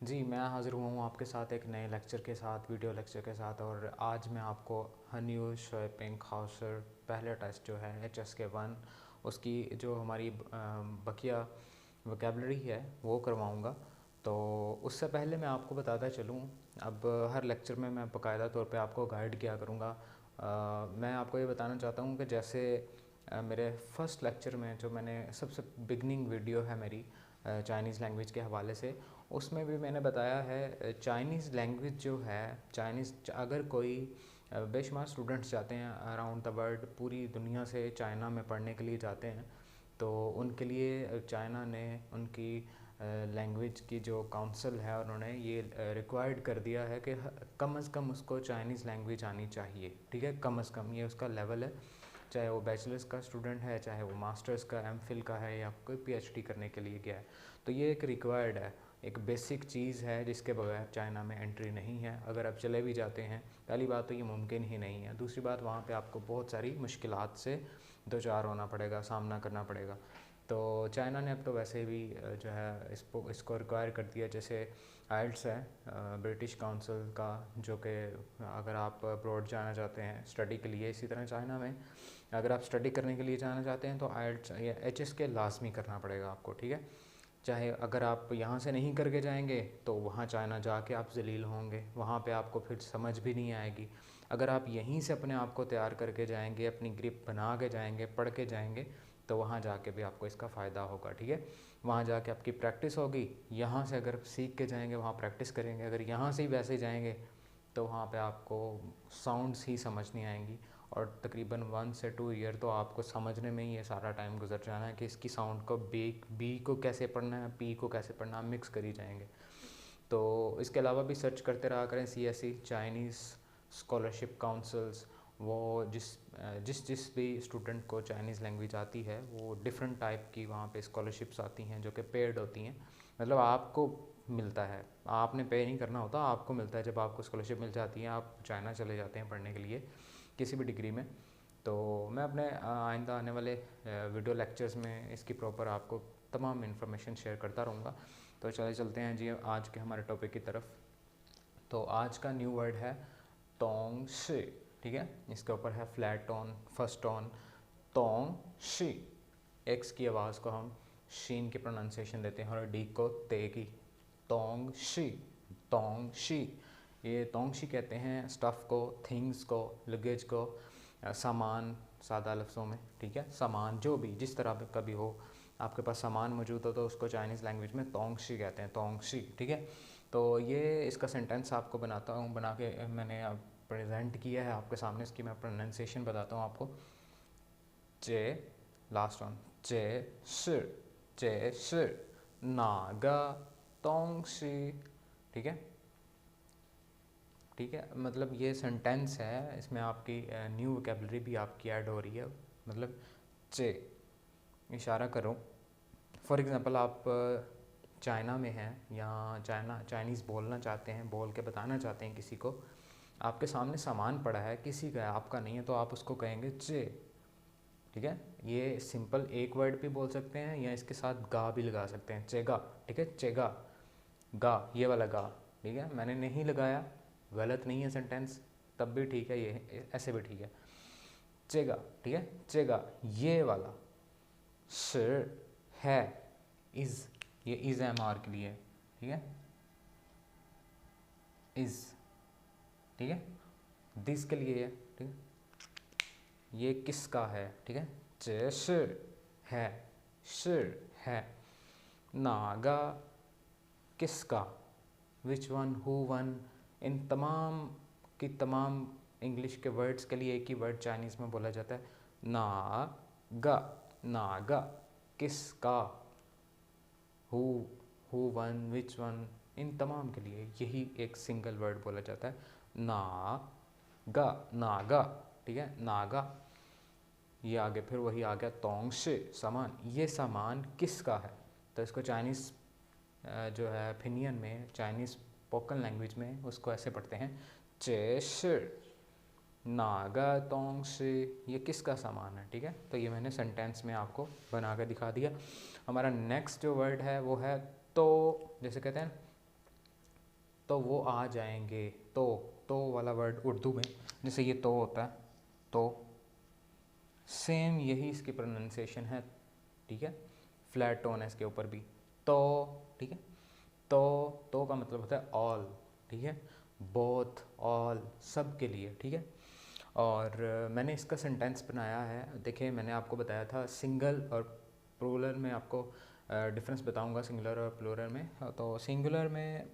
जी, मैं हाज़िर हुआ हूँ आपके साथ एक नए लेक्चर के साथ, वीडियो लेक्चर के साथ। और आज मैं आपको हन्यू शॉपिंग खाउसर पहला टेस्ट जो है HSK 1 उसकी जो हमारी बकिया वोकेबलरी है वो करवाऊँगा। तो उससे पहले मैं आपको बताता चलूँ, अब हर लेक्चर में मैं बाकायदा तौर पे आपको गाइड किया करूँगा। मैं आपको ये बताना चाहता हूँ कि जैसे मेरे फर्स्ट लेक्चर में जो मैंने सबसे बिगनिंग वीडियो है मेरी चाइनीज़ लैंग्वेज के हवाले से, उसमें भी मैंने बताया है चाइनीज़ लैंग्वेज जो है, चाइनीज़ अगर कोई बेशुमार स्टूडेंट्स जाते हैं अराउंड द वर्ल्ड, पूरी दुनिया से चाइना में पढ़ने के लिए जाते हैं, तो उनके लिए चाइना ने उनकी लैंग्वेज की जो काउंसिल है उन्होंने ये रिक्वायर्ड कर दिया है कि कम से कम उसको चाइनीज़ लैंग्वेज आनी चाहिए। ठीक है, कम से कम ये उसका लेवल है, चाहे वो बैचलर्स का स्टूडेंट है, चाहे वो मास्टर्स का एमफिल का है, या कोई पीएचडी करने के लिए गया है। तो ये एक रिक्वायर्ड है, एक बेसिक चीज़ है जिसके बगैर चाइना में एंट्री नहीं है। अगर आप चले भी जाते हैं, पहली बात तो ये मुमकिन ही नहीं है, दूसरी बात वहाँ पे आपको बहुत सारी मुश्किलात से दो चार होना पड़ेगा, सामना करना पड़ेगा। तो चाइना ने अब तो वैसे भी जो है इसको रिक्वायर कर दिया। जैसे आइल्स है ब्रिटिश काउंसिल का, जो कि अगर आप अब्रॉड जाना चाहते हैं स्टडी के लिए, इसी तरह चाइना में अगर आप स्टडी करने के लिए जाना चाहते हैं तो आइल्स या HSK लाजमी करना पड़ेगा आपको। ठीक है, चाहे अगर आप यहाँ से नहीं करके जाएंगे तो वहाँ चाइना जाके आप जलील होंगे, वहाँ पे आपको फिर समझ भी नहीं आएगी। अगर आप यहीं से अपने आप को तैयार करके जाएंगे, अपनी ग्रिप बना के जाएंगे, पढ़ के जाएंगे, तो वहाँ जाके भी आपको इसका फ़ायदा होगा। ठीक है, वहाँ जाके आपकी प्रैक्टिस होगी। यहाँ से अगर सीख के जाएंगे, वहाँ प्रैक्टिस करेंगे, अगर यहाँ से ही वैसे जाएंगे तो वहाँ पे आपको साउंड्स ही समझ नहीं आएंगी। और तकरीबन 1 से 2 ईयर तो आपको समझने में ही ये सारा टाइम गुजर जाना है कि इसकी साउंड को बी को कैसे पढ़ना है, पी को कैसे पढ़ना है, मिक्स करी जाएंगे। तो इसके अलावा भी सर्च करते रहा करें, CSE चाइनीज़ स्कॉलरशिप काउंसिल्स। वो जिस भी स्टूडेंट को चाइनीज़ लैंग्वेज आती है, वो डिफरेंट टाइप की वहाँ पे स्कॉलरशिप्स आती हैं जो कि पेड होती हैं। मतलब आपको मिलता है, आपने पे नहीं करना होता, आपको मिलता है। जब आपको स्कॉलरशिप मिल जाती है, आप चाइना चले जाते हैं पढ़ने के लिए किसी भी डिग्री में। तो मैं अपने आइंदा आने वाले वीडियो लेक्चर्स में इसकी प्रॉपर आपको तमाम इन्फॉर्मेशन शेयर करता रहूँगा। तो चले चलते हैं जी आज के हमारे टॉपिक की तरफ। तो आज का न्यू वर्ड है तोंग शी। ठीक है, इसके ऊपर है फ्लैट टोन, फर्स्ट टोन, तोंग शी। एक्स की आवाज़ को हम शीन की प्रोनाउंसिएशन देते हैं और डी को ते की। तोंग शी, तोंग शी। ये तोंग शी कहते हैं स्टफ़ को, थिंग्स को, लगेज को, सामान सादा लफ्ज़ों में। ठीक है, सामान जो भी जिस तरह का भी हो, आपके पास सामान मौजूद हो तो उसको चाइनीज़ लैंग्वेज में तोंग शी कहते हैं, तोंग शी। ठीक है, तो ये इसका सेंटेंस आपको बना के मैंने अब प्रेजेंट किया है आपके सामने। इसकी मैं प्रोनाउंसिएशन बताता हूँ आपको। जे लास्ट वन, जे शिर, जे शिर, नागा तोंग शी। ठीक है, ठीक है, मतलब ये सेंटेंस है, इसमें आपकी न्यू वोकेबलरी भी आपकी ऐड हो रही है। मतलब चे, इशारा करो। फॉर एग्ज़ाम्पल आप चाइना में हैं या चाइनीज़ बोलना चाहते हैं, बोल के बताना चाहते हैं किसी को, आपके सामने सामान पड़ा है, किसी का है, आपका नहीं है, तो आप उसको कहेंगे चे। ठीक है, ये सिंपल एक वर्ड भी बोल सकते हैं या इसके साथ गा भी लगा सकते हैं, चेगा। ठीक है, चेगा, गा, ये वाला गा। ठीक है, मैंने नहीं लगाया, गलत नहीं है सेंटेंस, तब भी ठीक है, ये ऐसे भी ठीक है, चेगा। ठीक है, चेगा, ये वाला। शिर है, इज़, ये इज़ एम आर के लिए। ठीक है, इज़। ठीक है, दिस के लिए है। ठीक है, ये किसका है। ठीक है, चे शिर है, शिर है। नागा किसका, विच वन, हु वन। इन तमाम की तमाम इंग्लिश के वर्ड्स के लिए एक ही वर्ड चाइनीज़ में बोला जाता है, नागा। नागा किसका, who, who one, which one, इन तमाम के लिए यही एक सिंगल वर्ड बोला जाता है, नागा, नागा। ठीक है, नागा। ये आगे फिर वही आ गया तोंग शे, सामान, ये सामान किसका है। तो इसको चाइनीज़ जो है फिनियन में, चाइनीज़ स्पोकन लैंग्वेज में उसको ऐसे पढ़ते हैं, चे शिर, नागा तोंग शे, ये किसका सामान है। ठीक है, तो ये मैंने सेंटेंस में आपको बना कर दिखा दिया। हमारा नेक्स्ट जो वर्ड है वो है तो, जैसे कहते हैं तो वो आ जाएंगे। तो वाला वर्ड उर्दू में जैसे ये तो होता है, तो सेम यही इसकी प्रोनाउंसिएशन है, ठीक है, फ्लैट टोन है इसके ऊपर भी, तो, ठीक है। तो का मतलब होता है ऑल, ठीक है, बोथ, ऑल, सब के लिए, ठीक है। और मैंने इसका सेंटेंस बनाया है, देखिए मैंने आपको बताया था सिंगल और प्लूरल में आपको डिफरेंस बताऊंगा सिंगुलर और प्लूरल में। तो सिंगुलर में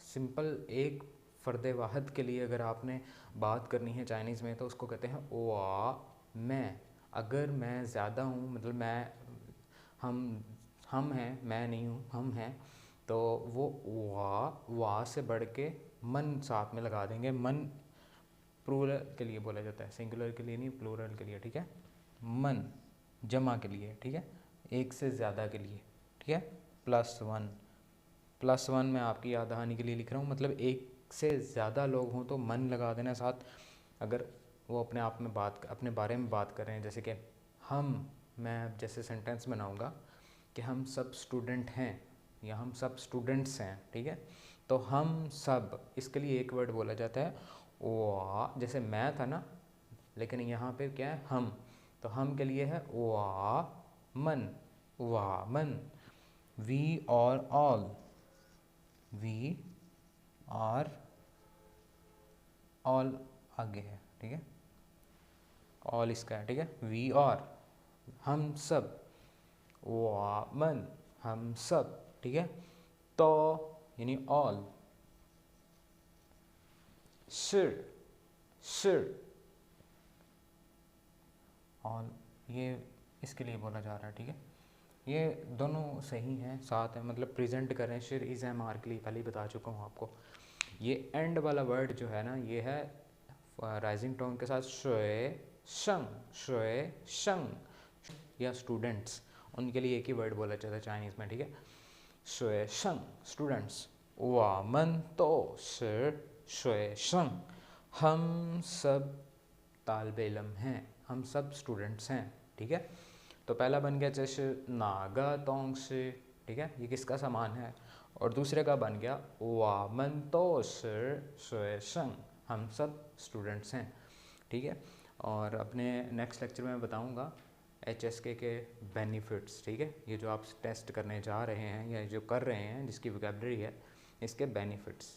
सिंपल एक फ़र्द वाहिद के लिए अगर आपने बात करनी है चाइनीज़ में तो उसको कहते हैं वा, मैं। अगर मैं ज़्यादा हूँ, मतलब मैं, हम हैं, मैं नहीं हूँ, हम हैं, तो वो वा से बढ़ के मन साथ में लगा देंगे। मन प्लूरल के लिए बोला जाता है, सिंगुलर के लिए नहीं, प्लूरल के लिए, ठीक है। मन जमा के लिए, ठीक है, एक से ज़्यादा के लिए, ठीक है। +1, +1 मैं आपकी याद दहानी के लिए लिख रहा हूँ, मतलब एक से ज़्यादा लोग हों तो मन लगा देना साथ। अगर वो अपने आप में अपने बारे में बात कर रहे हैं, जैसे कि मैं जैसे सेंटेंस बनाऊँगा कि हम सब स्टूडेंट हैं या हम सब स्टूडेंट्स हैं, ठीक है। तो हम सब, इसके लिए एक वर्ड बोला जाता है वा, जैसे मैं था ना, लेकिन यहाँ पे क्या है, हम, तो हम के लिए है वा मन, वा मन। वी और ऑल, वी आर, ऑल आगे है, ठीक है, ऑल इसका है, ठीक है। वी आर, हम सब, वा मन, हम सब, ठीक है। तो यानी ऑल, शिर, ऑल, ये इसके लिए बोला जा रहा है, ठीक है। ये दोनों सही हैं, साथ हैं, मतलब प्रेजेंट कर रहे हैं। शिर इज़ एम आर के लिए पहले ही बता चुका हूँ आपको। ये एंड वाला वर्ड जो है ना, ये है राइजिंग टोन के साथ शुए शंग या स्टूडेंट्स, उनके लिए एक ही वर्ड बोला जाता है चाइनीज़ में, ठीक है। शुए शंग स्टूडेंट्स, वा मन तो शिर शुए शंग, हम सब तालिबे इल्म हैं, हम सब स्टूडेंट्स हैं, ठीक है। तो पहला बन गया जैसे नागा तोंग से, ठीक है, ये किसका सामान है। और दूसरे का बन गया वा मन तो शंग, हम सब स्टूडेंट्स हैं, ठीक है। और अपने नेक्स्ट लेक्चर में बताऊंगा HSK के बेनिफिट्स, ठीक है, ये जो आप टेस्ट करने जा रहे हैं या जो कर रहे हैं, जिसकी वोकैबुलरी है, इसके बेनिफिट्स।